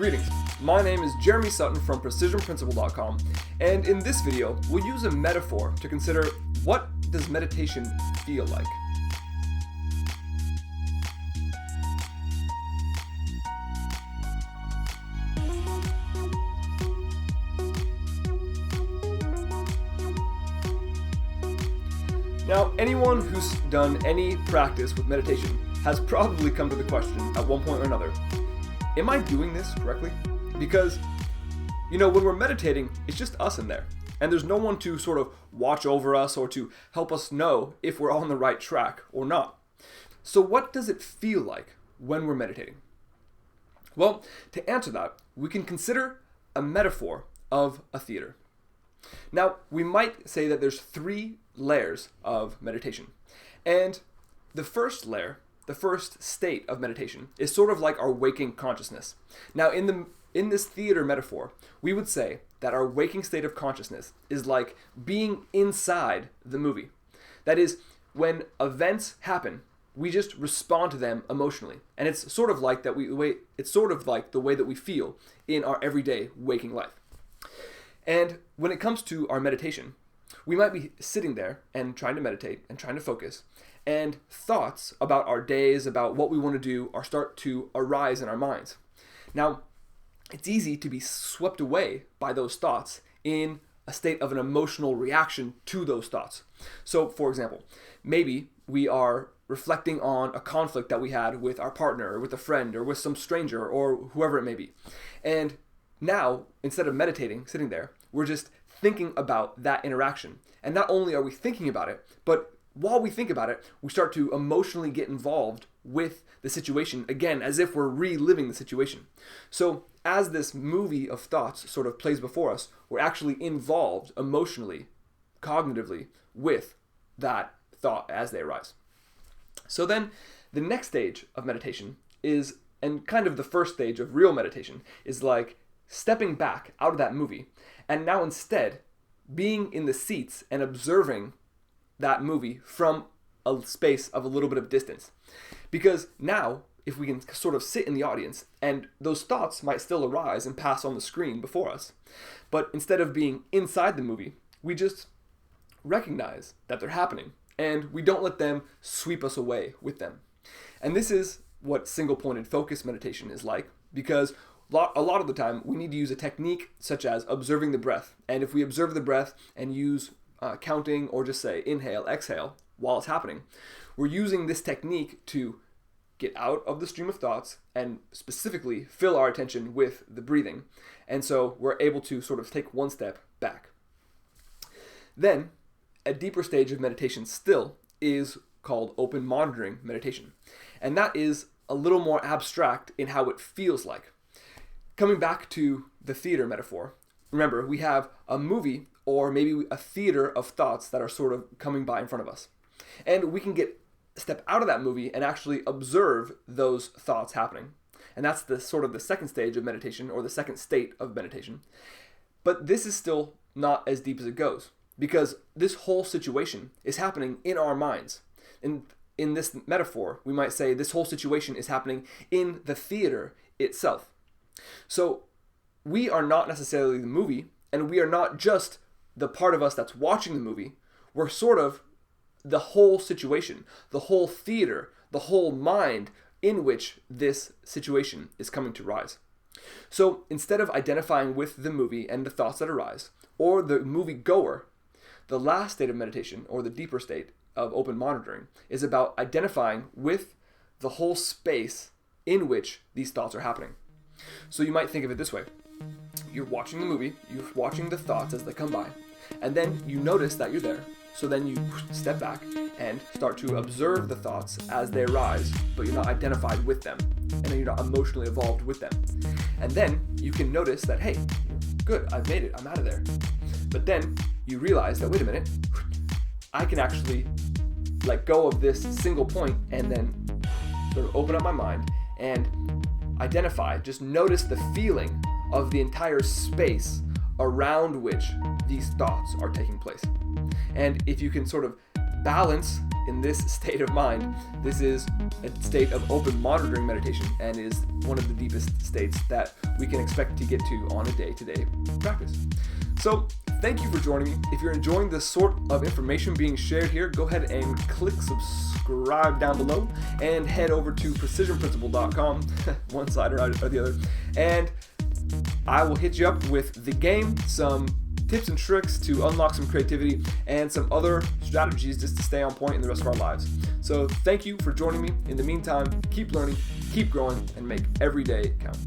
Greetings, my name is Jeremy Sutton from PrecisionPrinciple.com, and in this video, we'll use a metaphor to consider what does meditation feel like. Now, anyone who's done any practice with meditation has probably come to the question at one point or another, am I doing this correctly? Because, when we're meditating, it's just us in there. And there's no one to sort of watch over us or to help us know if we're on the right track or not. So what does it feel like when we're meditating? Well, to answer that, we can consider a metaphor of a theater. Now, we might say that there's 3 layers of meditation. And the first layer, the first state of meditation, is sort of like our waking consciousness. Now, in this theater metaphor, we would say that our waking state of consciousness is like being inside the movie. That is, when events happen, we just respond to them emotionally. And it's sort of like the way that we feel in our everyday waking life. And when it comes to our meditation, we might be sitting there and trying to meditate and trying to focus, and thoughts about our days, about what we want to do, start to arise in our minds. Now, it's easy to be swept away by those thoughts in a state of an emotional reaction to those thoughts. So, for example, maybe we are reflecting on a conflict that we had with our partner, or with a friend, or with some stranger, or whoever it may be. And now, instead of meditating, sitting there, we're just thinking about that interaction. And not only are we thinking about it, but while we think about it, we start to emotionally get involved with the situation, again, as if we're reliving the situation. So as this movie of thoughts sort of plays before us, we're actually involved emotionally, cognitively, with that thought as they arise. So then the next stage of meditation is, and kind of the first stage of real meditation, is like stepping back out of that movie and now instead being in the seats and observing that movie from a space of a little bit of distance. Because now, if we can sort of sit in the audience, and those thoughts might still arise and pass on the screen before us, but instead of being inside the movie, we just recognize that they're happening, and we don't let them sweep us away with them. And this is what single-pointed focus meditation is like, because a lot of the time we need to use a technique such as observing the breath. And if we observe the breath and use counting, or just say inhale, exhale while it's happening, we're using this technique to get out of the stream of thoughts and specifically fill our attention with the breathing. And so we're able to sort of take one step back. Then a deeper stage of meditation still is called open monitoring meditation. And that is a little more abstract in how it feels like. Coming back to the theater metaphor, remember, we have a movie or maybe a theater of thoughts that are sort of coming by in front of us. And we can step out of that movie and actually observe those thoughts happening. And that's the sort of the second stage of meditation, or the second state of meditation. But this is still not as deep as it goes, because this whole situation is happening in our minds. In this metaphor, we might say this whole situation is happening in the theater itself. So we are not necessarily the movie, and we are not just the part of us that's watching the movie. We're sort of the whole situation, the whole theater, the whole mind in which this situation is coming to rise. So instead of identifying with the movie and the thoughts that arise, or the movie goer, the last state of meditation, or the deeper state of open monitoring, is about identifying with the whole space in which these thoughts are happening. So you might think of it this way. You're watching the movie, you're watching the thoughts as they come by, and then you notice that you're there. So then you step back and start to observe the thoughts as they arise, but you're not identified with them, and then you're not emotionally involved with them. And then you can notice that, hey, good, I've made it, I'm out of there. But then you realize that, wait a minute, I can actually let go of this single point and then sort of open up my mind and identify, just notice the feeling of the entire space around which these thoughts are taking place. And if you can sort of balance in this state of mind, this is a state of open monitoring meditation and is one of the deepest states that we can expect to get to on a day-to-day practice. So thank you for joining me. If you're enjoying the sort of information being shared here, go ahead and click subscribe down below and head over to precisionprinciple.com, one side or the other, and I will hit you up with the game, some tips and tricks to unlock some creativity, and some other strategies just to stay on point in the rest of our lives. So thank you for joining me. In the meantime, keep learning, keep growing, and make every day count.